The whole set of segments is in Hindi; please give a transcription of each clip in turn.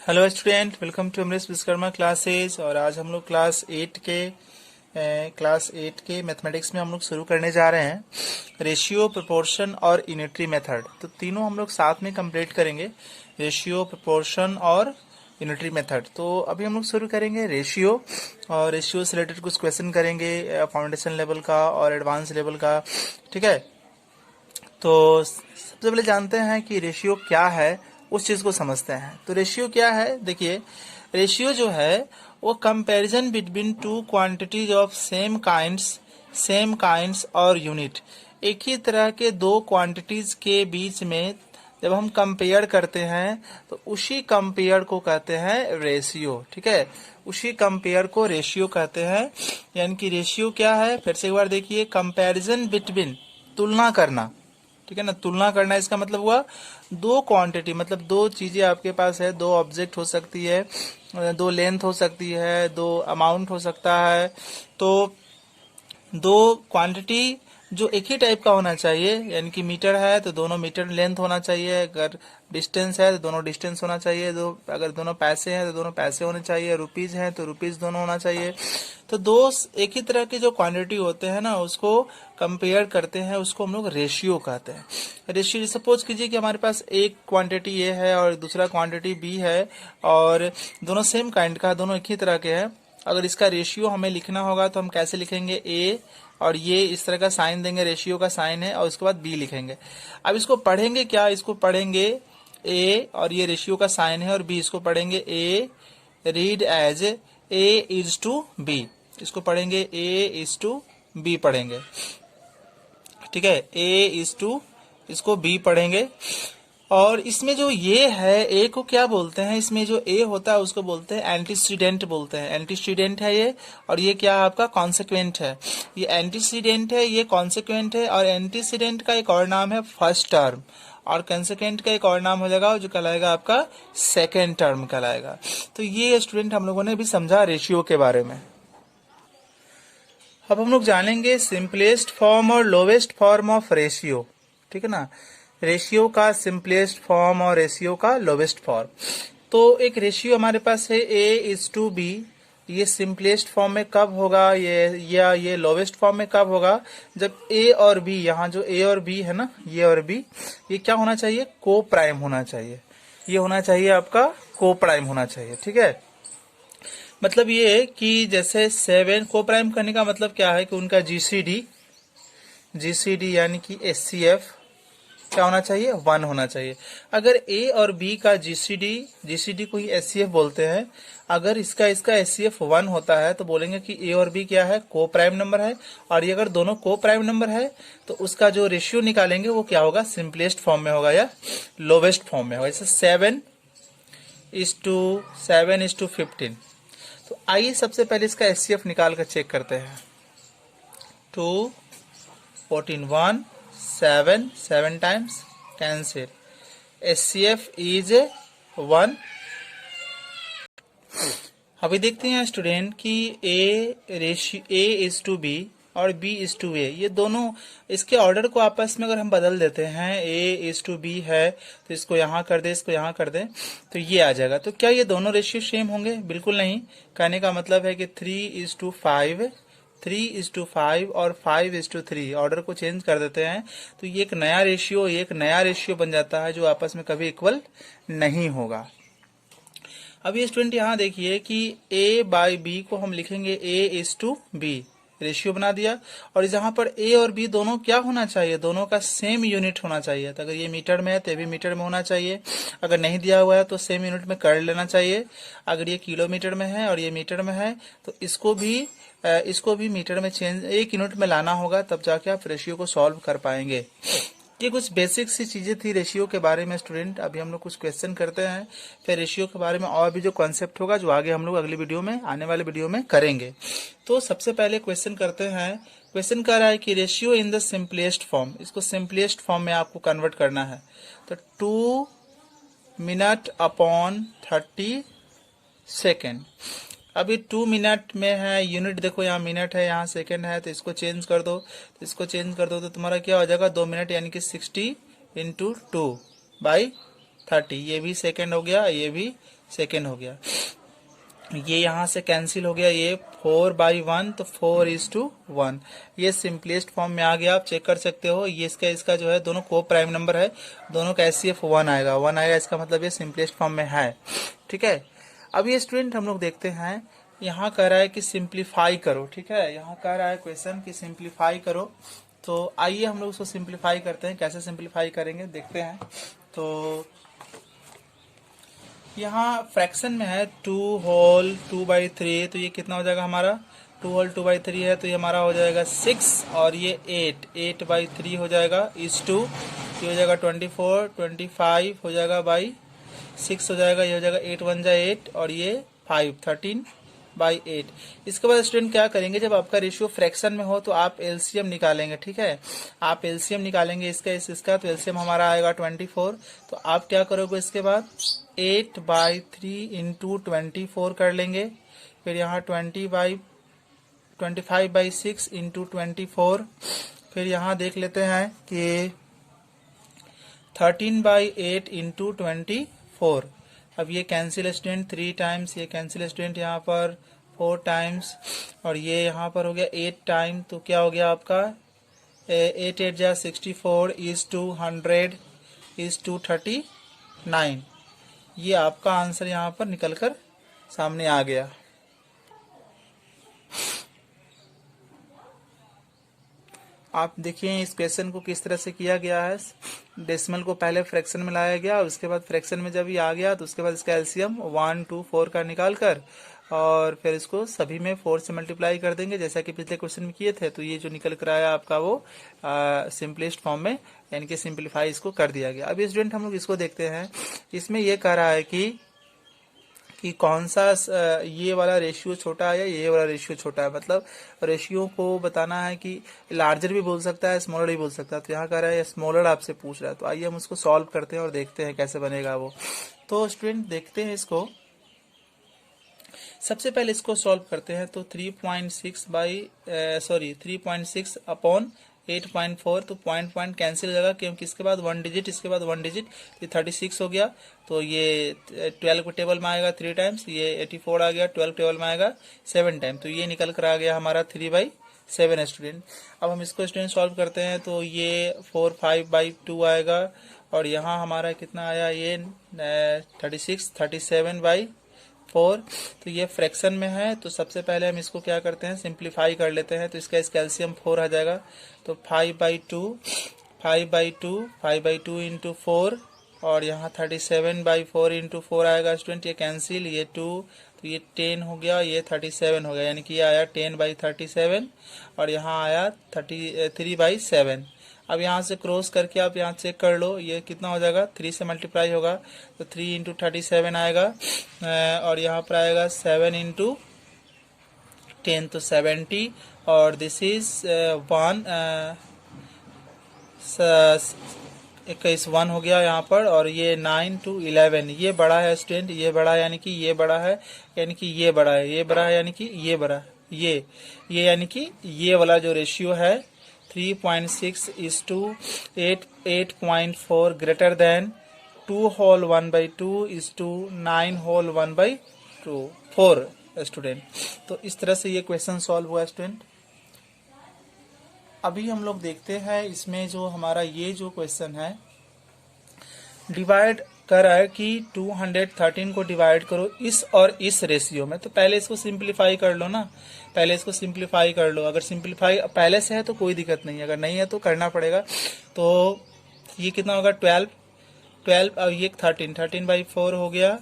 Hello student, welcome to Amrish Vishwakarma classes. और आज हम लोग क्लास 8 के मैथमेटिक्स में हम लोग शुरू करने जा रहे हैं रेशियो, प्रोपोर्शन और यूनिटरी मेथड। तो तीनों हम लोग साथ में कंप्लीट करेंगे, रेशियो, प्रोपोर्शन और यूनिटरी मेथड। तो अभी हम लोग शुरू करेंगे रेशियो, और रेशियो से रिलेटेड कुछ क्वेश्चन करेंगे फाउंडेशन लेवल का और एडवांस लेवल का। ठीक है, तो सबसे पहले जानते हैं कि रेशियो क्या है, उस चीज को समझते हैं। तो रेशियो क्या है, देखिए रेशियो जो है वो comparison between two quantities of same kinds और यूनिट। एक ही तरह के दो क्वांटिटीज के बीच में जब हम कंपेयर करते हैं तो उसी कंपेयर को कहते हैं रेशियो। ठीक है, उसी कंपेयर को रेशियो कहते हैं। यानी कि रेशियो क्या है, फिर से एक बार देखिए, कंपैरिजन बिटवीन, तुलना करना। ठीक है ना, तुलना करना इसका मतलब हुआ दो क्वांटिटी, मतलब दो चीजें आपके पास है, दो ऑब्जेक्ट हो सकती है, दो लेंथ हो सकती है, दो अमाउंट हो सकता है। तो दो क्वांटिटी जो एक ही टाइप का होना चाहिए, यानी कि मीटर है तो दोनों मीटर लेंथ होना चाहिए, अगर डिस्टेंस है तो दोनों डिस्टेंस होना चाहिए, अगर दोनों पैसे हैं तो दोनों पैसे होने चाहिए, रुपीज हैं तो रुपीज दोनों होना चाहिए। तो दो एक ही तरह के जो क्वांटिटी होते हैं ना, उसको कंपेयर करते हैं, उसको हम लोग रेशियो कहते हैं। रेशियो, सपोज कीजिए कि हमारे पास एक क्वांटिटी ए है और दूसरा क्वांटिटी बी है, और दोनों सेम काइंड का, दोनों एक ही तरह के हैं। अगर इसका रेशियो हमें लिखना होगा तो हम कैसे लिखेंगे, ए और ये इस तरह का साइन देंगे, रेशियो का साइन है, और उसके बाद बी लिखेंगे। अब इसको पढ़ेंगे क्या, इसको पढ़ेंगे ए और ये रेशियो का साइन है, और बी इसको पढ़ेंगे A read as A is to B. इसको पढ़ेंगे ए इज टू बी पढ़ेंगे। ठीक है, ए इज टू, इसको बी पढ़ेंगे। और इसमें जो ये है, ए को क्या बोलते हैं, इसमें जो ए होता है उसको बोलते हैं एंटीसीडेंट बोलते हैं। एंटीसीडेंट है ये, और ये क्या है आपका कॉन्सिक्वेंट है। ये एंटीसीडेंट है, ये कॉन्सिक्वेंट है, और एंटीसीडेंट का एक और नाम है फर्स्ट टर्म, और कंसिक्वेंट का एक और नाम हो जाएगा जो कहलाएगा आपका सेकेंड टर्म कहलाएगा। तो ये स्टूडेंट हम लोगों ने भी समझा रेशियो के बारे में। अब हम लोग जानेंगे सिंपलेस्ट फॉर्म और लोवेस्ट फॉर्म ऑफ रेशियो। ठीक है ना, रेशियो का सिंपलेस्ट फॉर्म और रेशियो का लोवेस्ट फॉर्म। तो एक रेशियो हमारे पास है ए इज टू बी, ये सिंपलेस्ट फॉर्म में कब होगा, ये लोवेस्ट फॉर्म में कब होगा, जब ए और बी, यहाँ जो ए और बी है ना, ये और बी, ये क्या होना चाहिए, को प्राइम होना चाहिए। ये होना चाहिए आपका को प्राइम होना चाहिए। ठीक है, मतलब ये कि जैसे 7 को प्राइम करने का मतलब क्या है कि उनका जीसीडी यानी कि एचसीएफ क्या होना चाहिए, 1 होना चाहिए। अगर ए और बी का जीसीडी को ही एचसीएफ बोलते हैं, अगर इसका एचसीएफ 1 होता है तो बोलेंगे कि ए और बी क्या है, को प्राइम नंबर है। और ये अगर दोनों को प्राइम नंबर है तो उसका जो रेशियो निकालेंगे वो क्या होगा, सिंपलेस्ट फॉर्म में होगा या लोवेस्ट फॉर्म में होगा। जैसे 7:15। तो आइए सबसे पहले इसका एचसीएफ निकाल कर चेक करते हैं। 2, 14, 1, 7 टाइम्स कैंसिल, एचसीएफ इज 1। अभी देखते हैं स्टूडेंट कि ए इज टू बी और बी इज टू ए, ये दोनों, इसके ऑर्डर को आपस में अगर हम बदल देते हैं, ए इज टू बी है तो इसको यहाँ कर दे, इसको यहाँ कर दे, तो ये आ जाएगा। तो क्या ये दोनों रेशियो सेम होंगे, बिल्कुल नहीं। कहने का मतलब है कि 3:5 और 5:3, ऑर्डर को चेंज कर देते हैं तो ये एक नया रेशियो बन जाता है जो आपस में कभी इक्वल नहीं होगा। अब ये स्टूडेंट यहाँ देखिए कि a बाई बी को हम लिखेंगे a is to B, ratio बना दिया। और जहां पर a और b दोनों क्या होना चाहिए, दोनों का सेम यूनिट होना चाहिए। तो अगर ये मीटर में है तो ये भी मीटर में होना चाहिए, अगर नहीं दिया हुआ है तो सेम यूनिट में कर लेना चाहिए। अगर ये किलोमीटर में है और ये मीटर में है तो इसको भी मीटर में चेंज, एक यूनिट में लाना होगा, तब जाके आप रेशियो को सॉल्व कर पाएंगे। ये कुछ बेसिक सी चीजें थी रेशियो के बारे में स्टूडेंट। अभी हम लोग कुछ क्वेश्चन करते हैं, फिर रेशियो के बारे में और भी जो कॉन्सेप्ट होगा जो आगे हम लोग अगली वीडियो में, आने वाले वीडियो में करेंगे। तो सबसे पहले क्वेश्चन करते हैं। क्वेश्चन कह रहा है कि ratio in the simplest form, इसको सिंपलेस्ट फॉर्म में आपको कन्वर्ट करना है। तो 2 मिनट अपॉन 30 सेकेंड। अभी 2 मिनट में है, यूनिट देखो यहाँ मिनट है, यहाँ सेकंड है, तो इसको चेंज कर दो, तो तुम्हारा क्या हो जाएगा, 2 मिनट यानी कि 60 × 2/30। ये भी सेकंड हो गया, ये भी सेकेंड हो गया। ये यहाँ से कैंसिल हो गया, ये 4/1 तो 4:1, ये सिंपलेस्ट फॉर्म में आ गया। आप चेक कर सकते हो, ये इसका जो है दोनों को प्राइम नंबर है, दोनों का HCF 1 आएगा, 1 आएगा, इसका मतलब ये सिंपलेस्ट फॉर्म में है। ठीक है, अब ये स्टूडेंट हम लोग देखते हैं, यहाँ कह रहा है कि सिंप्लीफाई करो। ठीक है, यहाँ कह रहा है क्वेश्चन कि सिंप्लीफाई करो, तो आइए हम लोग उसको सिंप्लीफाई करते हैं। कैसे सिंप्लीफाई करेंगे देखते हैं। तो यहाँ फ्रैक्शन में है 2/3, तो ये कितना हो जाएगा हमारा, 2/3 है, तो ये हमारा हो जाएगा 6, और ये 8/3 हो जाएगा इस 2, ये हो जाएगा 24, 25 हो जाएगा बाई 6 हो जाएगा, ये हो जाएगा 8 1 जा 8, और ये 5 13/8। इसके बाद स्टूडेंट क्या करेंगे, जब आपका रेशियो फ्रैक्शन में हो तो आप एलसीएम निकालेंगे। ठीक है, आप एलसीएम निकालेंगे इसका, तो एलसीएम हमारा आएगा 24। तो आप क्या करोगे, इसके बाद 8/3 इंटू 24 कर लेंगे, फिर यहाँ 25/6 इंटू 24, फिर यहाँ देख लेते हैं कि 13/8 इंटू 24। अब ये कैंसिल स्टूडेंट 3 टाइम्स, ये कैंसिल स्टूडेंट यहाँ पर 4 टाइम्स, और ये यहाँ पर हो गया 8 टाइम, तो क्या हो गया आपका 8 8 जा 64 इज टू 100 इज टू 39। ये आपका आंसर यहाँ पर निकलकर सामने आ गया। आप देखिए इस क्वेश्चन को किस तरह से किया गया है। डेसिमल को पहले फ्रैक्शन में लाया गया, उसके बाद फ्रैक्शन में जब ये आ गया तो उसके बाद इसका एलसीएम 1 2 4 का निकाल कर, और फिर इसको सभी में 4 से मल्टीप्लाई कर देंगे, जैसा कि पिछले क्वेश्चन में किए थे। तो ये जो निकल कर आया आपका वो सिंपलेस्ट फॉर्म में, यानी कि सिंप्लीफाई इसको कर दिया गया। अब स्टूडेंट हम लोग इसको देखते हैं, इसमें ये कह रहा है कि कौन सा ये वाला रेशियो छोटा है या ये वाला रेशियो छोटा है। मतलब रेशियो को बताना है कि लार्जर भी बोल सकता है, स्मॉलर भी बोल सकता है। तो यहाँ कह रहा है स्मॉलर आपसे पूछ रहा है, तो आइए हम उसको सॉल्व करते हैं और देखते हैं कैसे बनेगा वो। तो स्टूडेंट देखते हैं इसको, सबसे पहले इसको सॉल्व करते हैं। तो 3.6 अपॉन 8.4, तो पॉइंट कैंसिल हो जाएगा, क्योंकि इसके बाद 1 डिजिट, इसके बाद 1 डिजिट, ये 36 हो गया। तो ये 12 को टेबल में आएगा 3 टाइम्स, ये 84 आ गया, 12 टेबल में आएगा 7 टाइम, तो ये निकल कर आ गया हमारा 3/7 स्टूडेंट। अब हम इसको स्टूडेंट सॉल्व करते हैं, तो ये 4 5/2 आएगा, और यहाँ हमारा कितना आया, ये 36 37/4। तो ये फ्रैक्शन में है, तो सबसे पहले हम इसको क्या करते हैं, सिंप्लीफाई कर लेते हैं। तो इसका कैल्शियम 4 आ जाएगा, तो 5/2 इंटू 4, और यहाँ 37/4 इंटू 4 आएगा स्टूडेंट, ये कैंसिल, ये 2, तो ये 10 हो गया, ये 37 हो गया, यानी कि ये आया 10/37, और यहाँ आया 3/7। अब यहाँ से क्रॉस करके आप यहाँ चेक कर लो, ये कितना हो जाएगा, 3 से मल्टीप्लाई होगा, तो 3 इंटू 37 आएगा, और यहाँ पर आएगा 7 इंटू 10, तो 70, और दिस इज 1 हो गया यहाँ पर, और ये 9 to 11, ये बड़ा है स्टूडेंट, ये बड़ा है, यानी कि ये बड़ा है, यानी कि ये बड़ा है, ये बड़ा है, यानी कि ये बड़ा है, ये यानी कि ये वाला जो रेशियो है 3.6 is to 8.4 greater than 2 whole 1/2 is to 9 whole 1/4 student. तो इस तरह से ये क्वेश्चन सॉल्व हुआ स्टूडेंट। अभी हम लोग देखते हैं इसमें जो हमारा ये जो क्वेश्चन है, डिवाइड कर रहा है कि 213 को डिवाइड करो इस और इस रेशियो में। तो पहले इसको सिंप्लीफाई कर लो ना, पहले इसको सिंप्लीफाई कर लो। अगर सिंप्लीफाई पहले से है तो कोई दिक्कत नहीं है, अगर नहीं है तो करना पड़ेगा। तो ये कितना होगा 12, और ये 13/4 हो गया,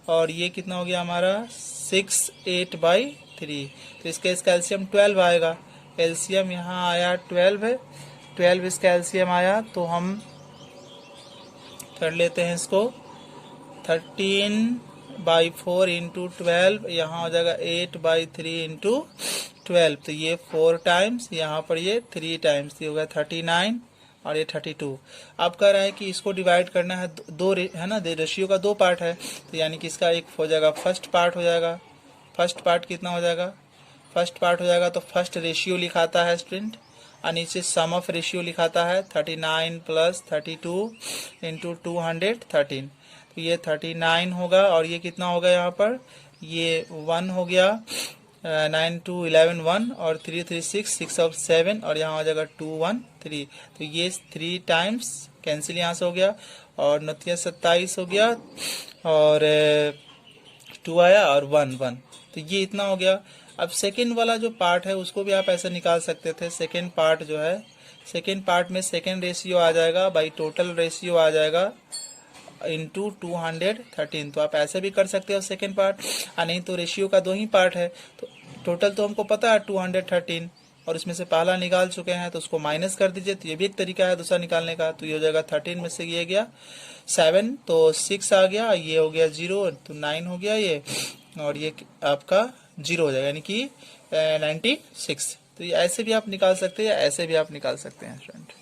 और ये कितना हो गया हमारा 6 8/3। तो इसका कैल्शियम 12 आएगा, एलसीएम यहाँ आया 12 है, 12 इसका एलसीएम आया। तो हम कर लेते हैं इसको, 13/4 इंटू 12, यहाँ हो जाएगा 8/3 इंटू 12, तो ये 4 टाइम्स, यहाँ पर ये 3 टाइम्स, ये हो गया 39, और ये 32। अब कह रहा है कि इसको डिवाइड करना है दो है ना, रेशियो का 2 पार्ट है, तो यानी कि इसका एक हो जाएगा फर्स्ट पार्ट हो जाएगा। फर्स्ट पार्ट कितना हो जाएगा, फर्स्ट पार्ट हो जाएगा, तो फर्स्ट रेशियो लिखाता है स्टूडेंट, और नीचे सम ऑफ रेशियो लिखाता है 39 + 32 इंटू 213। तो तो ये 39 होगा, और ये कितना होगा यहाँ पर, ये 1 हो गया, 9 2 11 1, और 3 3 6 6 ऑफ 7, और यहाँ हो जाएगा 2 1 3। तो ये 3 टाइम्स कैंसिल यहाँ से हो गया, और 29 27 हो गया, और 2 आया, और 1 1। तो ये इतना हो गया। अब सेकेंड वाला जो पार्ट है उसको भी आप ऐसे निकाल सकते थे। सेकेंड पार्ट जो है, सेकेंड पार्ट में सेकेंड रेशियो आ जाएगा बाई टोटल रेशियो आ जाएगा इंटू 213। तो आप ऐसे भी कर सकते हो सेकेंड पार्ट, नहीं तो रेशियो का 2 ही पार्ट है, तो टोटल तो हमको पता है 213, और उसमें से पहला निकाल चुके हैं तो उसको माइनस कर दीजिए। तो ये भी एक तरीका है दूसरा निकालने का। तो ये हो जाएगा 13 में से ये गया 7, तो 6 आ गया, ये हो गया 0, तो 9 हो गया ये, और ये आपका 0 हो जाएगा, यानी कि 96। तो ये ऐसे भी आप निकाल सकते हैं या ऐसे भी आप निकाल सकते हैं स्टूडेंट।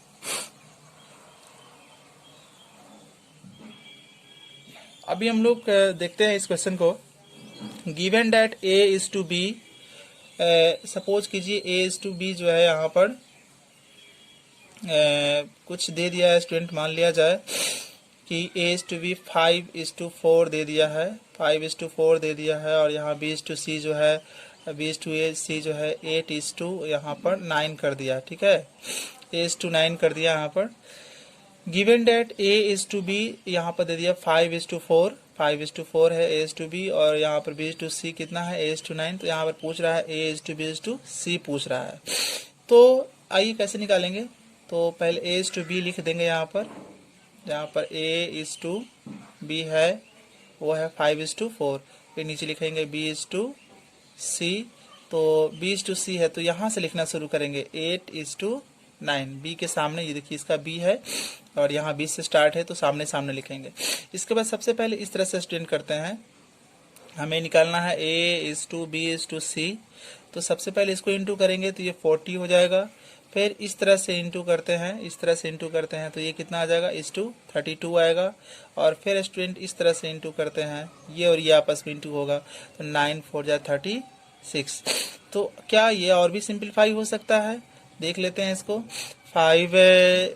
अभी हम लोग देखते हैं इस क्वेश्चन को। Given that a is to B, suppose कीजिए a इज टू बी जो है यहाँ पर कुछ दे दिया है स्टूडेंट। मान लिया जाए कि a is to B 5 is to 4 दे दिया है, 5 इज टू 4 दे दिया है, और यहाँ b इज टू c जो है, b इज टू c जो है 8 इज टू यहाँ पर 9 कर दिया, ठीक है, a इज टू 9 कर दिया यहाँ पर। Given that a is to B यहाँ पर दे दिया 5 इज टू 4, 5 इज टू 4 है a इज टू बी, और यहाँ पर b इज टू c कितना है, a इज टू 9। तो यहाँ पर पूछ रहा है a is to b is to c पूछ रहा है। तो आइए कैसे निकालेंगे। तो पहले a इज टू b लिख देंगे यहाँ पर a इज टू b है वो है 5 इज टू 4, फिर नीचे लिखेंगे b इज टू c। तो b इज टू c है तो यहाँ से लिखना शुरू करेंगे 8 इज टू 9, b के सामने, ये देखिए इसका b है और यहाँ 20 से स्टार्ट है तो सामने सामने लिखेंगे। इसके बाद सबसे पहले इस तरह से स्टूडेंट करते हैं, हमें निकालना है a is to b is to c। तो सबसे पहले इसको इंटू करेंगे तो ये 40 हो जाएगा, फिर इस तरह से इंटू करते हैं, इस तरह से इंटू करते हैं तो ये कितना आ जाएगा, इज टू 32 आएगा, और फिर स्टूडेंट इस तरह से इंटू करते हैं, ये और ये आपस में इंटू होगा तो 9 4 जा 36। तो क्या ये और भी सिंप्लीफाई हो सकता है, देख लेते हैं इसको। 5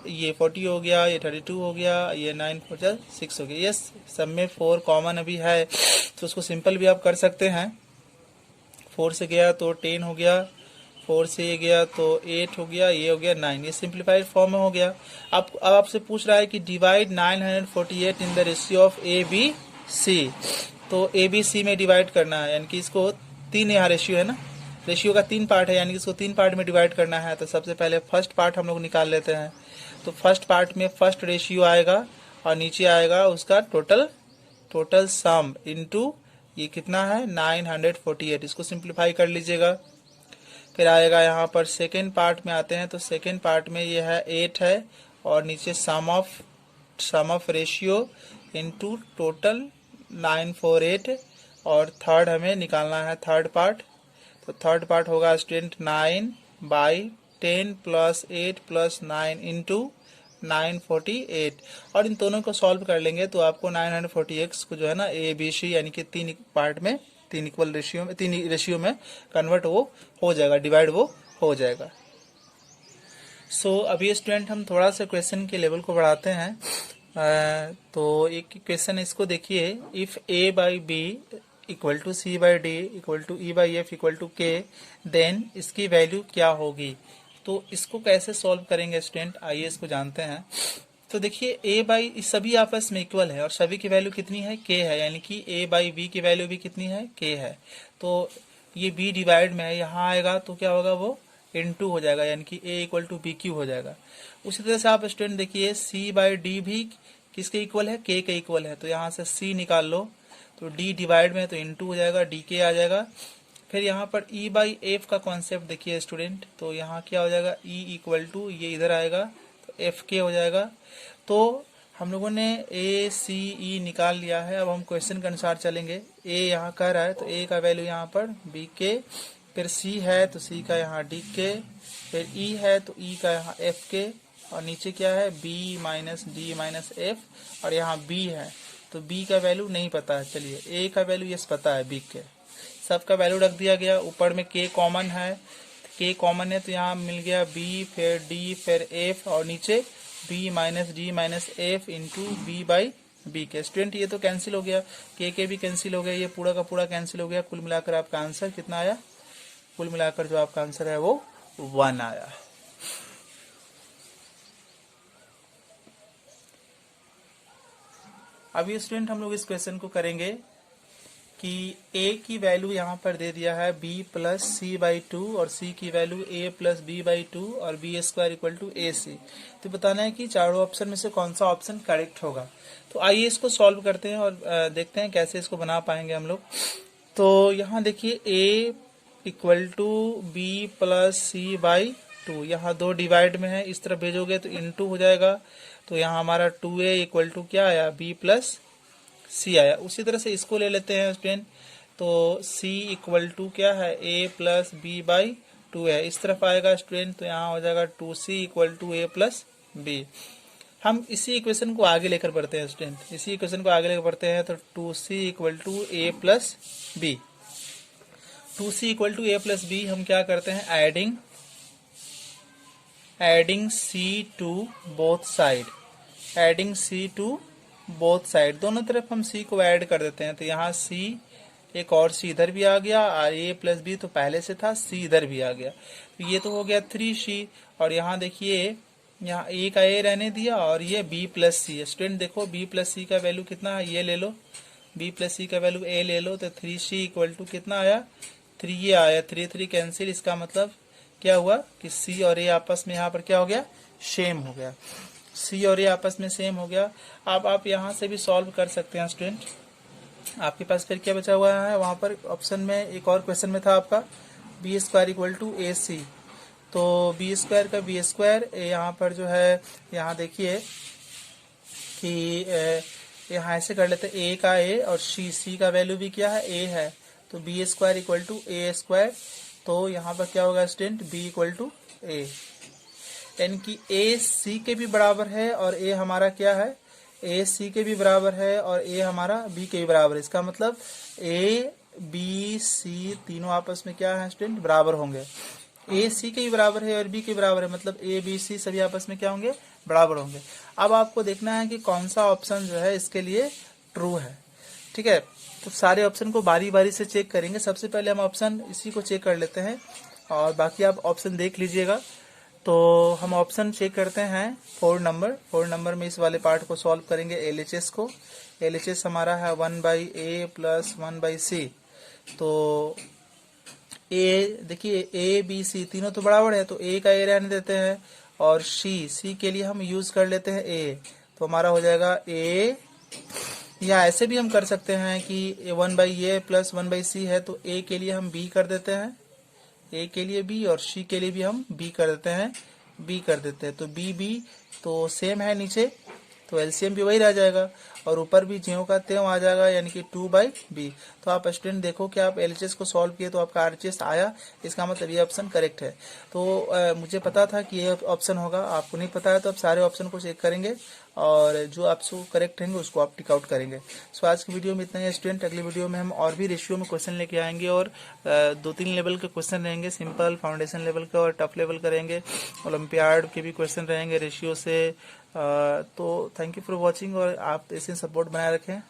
ये 40 हो गया, ये 32 हो गया, ये 9 4 जा 6 हो गया। यस, सब में 4 कॉमन अभी है तो उसको सिंपल भी आप कर सकते हैं। 4 से गया तो 10 हो गया, 4 से ये गया तो 8 हो गया, ये हो गया 9, ये सिंप्लीफाइड फॉर्म में हो गया। अब आपसे पूछ रहा है कि divide 948 in the ratio of A B C. तो ए बी सी में डिवाइड करना है, यानी कि इसको 3 यहाँ रेशियो है ना, रेशियो का 3 पार्ट है, यानी कि इसको 3 पार्ट में डिवाइड करना है। तो सबसे पहले फर्स्ट पार्ट हम लोग निकाल लेते हैं। तो फर्स्ट पार्ट में फर्स्ट रेशियो आएगा और नीचे आएगा उसका टोटल सम इनटू ये कितना है 948, इसको सिंप्लीफाई कर लीजिएगा। फिर आएगा यहाँ पर सेकेंड पार्ट में आते हैं, तो सेकेंड पार्ट में ये है 8 है और नीचे सम ऑफ रेशियो इनटू टोटल 948, और थर्ड हमें निकालना है थर्ड पार्ट। तो थर्ड पार्ट होगा स्टूडेंट 9/10 प्लस 8 प्लस 9 इंटू 948, और इन दोनों को सॉल्व कर लेंगे तो आपको 948 को जो है ना ए बी सी यानी कि 3 पार्ट में 3 इक्वल रेशियो में 3 रेशियो में कन्वर्ट वो हो जाएगा, डिवाइड वो हो जाएगा। सो अभी स्टूडेंट हम थोड़ा सा क्वेश्चन के लेवल को बढ़ाते हैं। तो एक क्वेश्चन इसको देखिए, if a by B equal to C by D equal to E by F equal to K, then इसकी वैल्यू क्या होगी। तो इसको कैसे सॉल्व करेंगे स्टूडेंट, आइए इसको जानते हैं। तो देखिए a बाई सभी आपस में इक्वल है और सभी की वैल्यू कितनी है, k है, यानी कि a बाई b की वैल्यू भी कितनी है, k है। तो ये b डिवाइड में है, यहाँ आएगा तो क्या होगा, वो इनटू हो जाएगा, यानी कि a equal to B Q हो जाएगा। उसी तरह से आप स्टूडेंट देखिए c बाई डी भी किसके इक्वल है, k के इक्वल है, तो यहाँ से c निकाल लो तो d डिवाइड में तो इनटू हो जाएगा, डी आ जाएगा। फिर यहाँ पर e बाई एफ का कॉन्सेप्ट देखिए स्टूडेंट, तो यहाँ क्या हो जाएगा, e इक्वल टू ये इधर आएगा तो एफ के हो जाएगा। तो हम लोगों ने ए सी ई निकाल लिया है, अब हम क्वेश्चन के अनुसार चलेंगे। a यहाँ कर रहा है तो a का वैल्यू यहाँ पर b के, फिर c है तो c का यहाँ d के, फिर e है तो e का यहाँ f के, और नीचे क्या है b minus D minus F, और यहाँ b है तो b का वैल्यू नहीं पता है। चलिए a का वैल्यू यस पता है, b के सबका वैल्यू रख दिया गया। ऊपर में k कॉमन है, k कॉमन है तो यहाँ मिल गया b फिर d फिर f, और नीचे b minus D minus F into B by B K. Student ये तो कैंसिल हो गया, के भी कैंसिल हो गया, ये पूरा का पूरा कैंसिल हो गया। कुल मिलाकर आपका आंसर कितना आया? कुल मिलाकर जो आपका आंसर है वो 1 आया। अभी स्टूडेंट हम लोग इस क्वेश्चन को करेंगे कि a की वैल्यू यहाँ पर दे दिया है b plus C by two और c की value a plus B by two और B square equal to A C. तो बताना है कि चारों ऑप्शन में से कौन सा ऑप्शन करेक्ट होगा। तो आइए इसको सॉल्व करते हैं और देखते हैं कैसे इसको बना पाएंगे हम लोग। तो यहाँ देखिए a equal to B plus C by two, यहाँ दो डिवाइड में है, इस तरफ भेजोगे तो इनटू हो जाएगा। तो यहाँ हमारा 2a इक्वल टू क्या आया? b प्लस सी आया। उसी तरह से इसको ले लेते हैं स्टूडेंट। तो c इक्वल टू क्या है? a plus B by two है, इस तरफ आएगा स्टूडेंट। तो यहाँ हो जाएगा 2c equal to a plus B. हम इसी इक्वेशन को आगे लेकर बढ़ते हैं स्टूडेंट, इसी इक्वेशन को आगे लेकर बढ़ते हैं। तो 2c equal to a plus B, 2c equal to a plus B हम क्या करते हैं? Adding c to both side, adding c to both side, दोनों तरफ हम c को ऐड कर देते हैं। तो यहाँ c, एक और c इधर भी आ गया, और a प्लस बी तो पहले से था, c इधर भी आ गया। तो ये तो हो गया 3c। और यहाँ देखिए, यहाँ a का a रहने दिया और ये b प्लस सी। स्टूडेंट देखो b प्लस सी का वैल्यू कितना है? ये ले लो, b प्लस सी का वैल्यू a ले लो। तो 3c इक्वल टू कितना आया? 3 ये आया, 3 कैंसिल। इसका मतलब क्या हुआ कि c और a आपस में यहाँ पर क्या हो गया? सेम हो गया। c और a आपस में सेम हो गया। अब आप यहाँ से भी सॉल्व कर सकते हैं स्टूडेंट। आपके पास फिर क्या बचा हुआ है? वहाँ पर ऑप्शन में एक और क्वेश्चन में था आपका B square equal to A C. तो बी स्क्वायर का बी स्क्वायर, यहाँ पर जो है, यहाँ देखिए कि यहाँ ऐसे कर लेते हैं, ए का ए और सी का वैल्यू भी क्या है? ए है। तो b square equal to a square. तो यहाँ पर क्या होगा student? B equal to a, यानी कि ए सी के भी बराबर है और ए हमारा क्या है? ए सी के भी बराबर है और ए हमारा बी के भी बराबर है। इसका मतलब ए बी सी तीनों आपस में क्या है स्टूडेंट? बराबर होंगे। ए सी के भी बराबर है और बी के बराबर है, मतलब ए बी सी सभी आपस में क्या होंगे? बराबर होंगे। अब आपको देखना है कि कौन सा ऑप्शन जो है इसके लिए ट्रू है। ठीक है, तो सारे ऑप्शन को बारी बारी से चेक करेंगे। सबसे पहले हम ऑप्शन इसी को चेक कर लेते हैं और बाकी आप ऑप्शन देख लीजिएगा। तो हम ऑप्शन चेक करते हैं 4 नंबर में इस वाले पार्ट को सॉल्व करेंगे। एलएचएस को, एलएचएस हमारा है 1/a प्लस 1/c। तो ए देखिए, ए बी सी तीनों तो बराबर है, तो ए का ए रहने देते हैं और सी के लिए हम यूज कर लेते हैं ए। तो हमारा हो जाएगा ए, या ऐसे भी हम कर सकते हैं कि 1/a प्लस 1/c है, तो ए के लिए हम बी कर देते हैं, ए के लिए बी, और सी के लिए भी हम बी कर देते हैं, बी कर देते हैं। तो बी तो सेम है नीचे, तो एलसीएम भी वही रह जाएगा और ऊपर भी ज्यों का त्यों आ जाएगा, यानी कि 2/b। तो आप स्टूडेंट देखो कि आप एलएचएस को सॉल्व किए तो आपका आरएचएस आया, इसका मतलब ये ऑप्शन करेक्ट है। तो मुझे पता था कि ये ऑप्शन होगा, आपको नहीं पता है तो आप सारे ऑप्शन को चेक करेंगे और जो आपको करेक्ट रहेंगे उसको आप टिक आउट करेंगे। सो आज की वीडियो में इतना ही स्टूडेंट। अगली वीडियो में हम और भी रेशियो में क्वेश्चन लेके आएंगे और 2-3 लेवल के क्वेश्चन रहेंगे, सिंपल, फाउंडेशन लेवल का और टफ लेवल करेंगे। ओलंपियाड के भी क्वेश्चन रहेंगे रेशियो से। तो थैंक यू फॉर वॉचिंग और आप ऐसे सपोर्ट बनाए रखें।